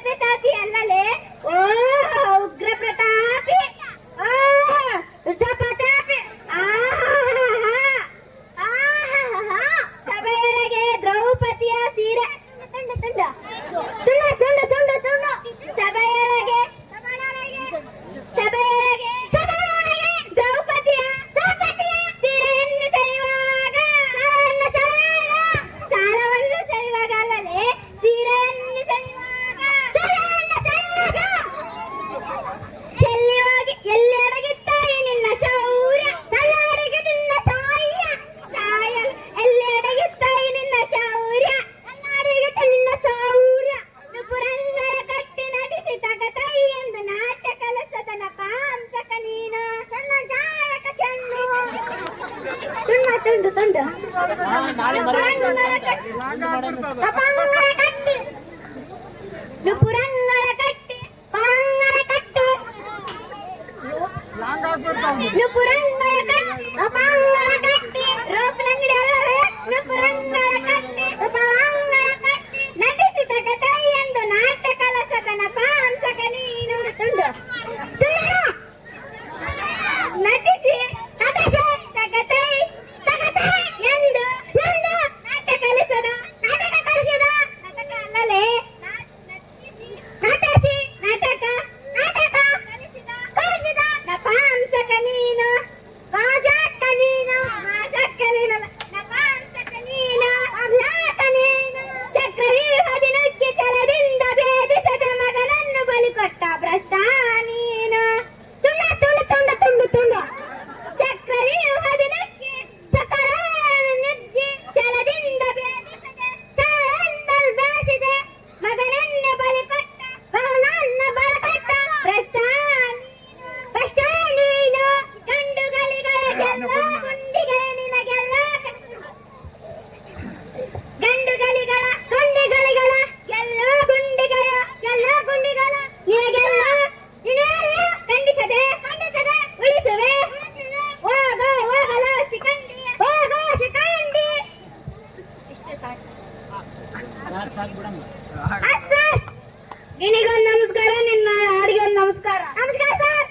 ಪ್ರತಾಪಿ ಅಲ್ಲಲೇ. ಓ ಉಗ್ರ ಪ್ರತಾಪಿ, ರುದ್ರ ಪ್ರತಾಪಿ. ಸಭೆಯೊಳಗೆ ದ್ರೌಪದಿಯ ಸೀರೆ ತುಂಡು ತುಂಡು ತುಂಡು ತುಂಡು ತುಂಡು ತುಂಡು. ಸಭೆಯೊಳಗೆ ಸಭೆಯೊಳಗೆ ದ್ರೌಪದಿಯ ಸೀರೆಯನ್ನು ಸರಿಯುವಾಗ ಸಾಲವನ್ನು ಸರಿಯುವಾಗ ಅಲ್ಲಲೇ, ಸೀರೆಯನ್ನು ಸರಿಯುವಾಗ ಎಲ್ಲಿ ಹೋಗಿ ಎಲ್ಲಿ ಅಡಗಿತ್ತಾಯಿ ನಿನ್ನ ಶೌರ್ಯ, ತಳ್ಳಾಡಿಗೆ ನಿನ್ನ ತಾಯಿಯ ಸಾಯಲ್. ಎಲ್ಲಿ ಅಡಗಿತ್ತಾಯಿ ನಿನ್ನ ಶೌರ್ಯ, ತಳ್ಳಾಡಿಗೆ ನಿನ್ನ ಶೌರ್ಯ. ಪುರಂದರ ಕಟ್ಟಿ ನಟಿಸಿ ತಗತೈ ಎಂದು ನಾಟ್ಯ ಕಲಸದನ ಪಾಂಸಕ ನೀನು. ಸಣ್ಣ ಜಾಯಕ ಚೆನ್ನು ತುಂಡು ತುಂಡು ತುಂಡು ಕಟ್ಟಿ ಪುರಂದರ ಕಟ್ಟಿ ಪರಂಗರ ಕಟ್ಟಿ ಪುರಂದರ ಕಟ್ಟಿ ಅಪಾಂಗರ ಕಟ್ಟಿ ರೋಪನಂಗಡಿ ಅಲ್ಲವೇ. ಪುರಂದರ ಕಟ್ಟಿ ಅಪಾಂಗರ ಕಟ್ಟಿ ನಟಿಸಿ ತಗತೈ ಎಂದು ನಾಟ್ಯ ಕಲಸದನ ಪಾಂಸಕ ನೀನು. ತುಂಡು ತುಂಡು ನಟಿಸಿ ತಗತೈ ಎಂದು ನಾಟ್ಯ ಕಲಿಸದ ನಾಟಕ ಕಲಿಸಿದ ನಾಟಕ ಅಲ್ಲಲೇ. ನಟಿಸಿ ನಾಟಕ ನಾಟಕ ಕಲಿಸಿದ ನಪಾಂಸಕ ನೀನು. ವಾಜಾಕ ನೀನು ವಾಜಾಕ ನೀನು ನಪಾಂಸಕ ನೀನು. ಅವ್ಯಾಕ ನೀನು ಚಕ್ರವ್ಯೂಹದಿ ನುಗ್ಗಿ ಛಲದಿಂದ ಭೇದಿಸದ ಮಗನನ್ನು ಬಲಿ ಕೊಟ್ಟ ಭ್ರಷ್ಟ ನೀನು. ತುಂಡ ತುಂಡು ತುಂಡು ತುಂಡು ತುಂಡು ಚಕ್ರವ್ಯೂಹದಿ ನುಗ್ಗಿ ಸಕಲವನ್ನು ನುಗ್ಗಿ ಛಲದಿಂದ ಭೇದಿಸದ ಛಲದಲ್ಲಿ ಬೇಸಿದೆ ಮಗನನ್ನು ಬಲಿ ಕೊಟ್ಟ ಮಗನನ್ನು ಬಲಿ ಕೊಟ್ಟ ಭ್ರಷ್ಟ ನೀನು. ಗಂಡುಗಳಿಗೆಲ್ಲ ಗುಂಡಿಗೆ ನಿನಗೆಲ್ಲ ಗಂಡುಗಳಿಗಳ ಗುಂಡಿಗಳಿಗಳ ಎಲ್ಲ ಗುಂಡಿಗಳ ನಿನಗೆಲ್ಲ ಖಂಡಿಸದೆ ಉಳಿಸುವೆ. ಹೋಗಲು ಶಿಖಂಡಿ ಹೋಗೋ ಶಿಖಂಡಿ. ನಿನಗೊಂದು ನಮಸ್ಕಾರ, ನಿನ್ನ ಹಾಡಿಗೊಂದು ನಮಸ್ಕಾರ. ನಮಸ್ಕಾರ ಸರ್.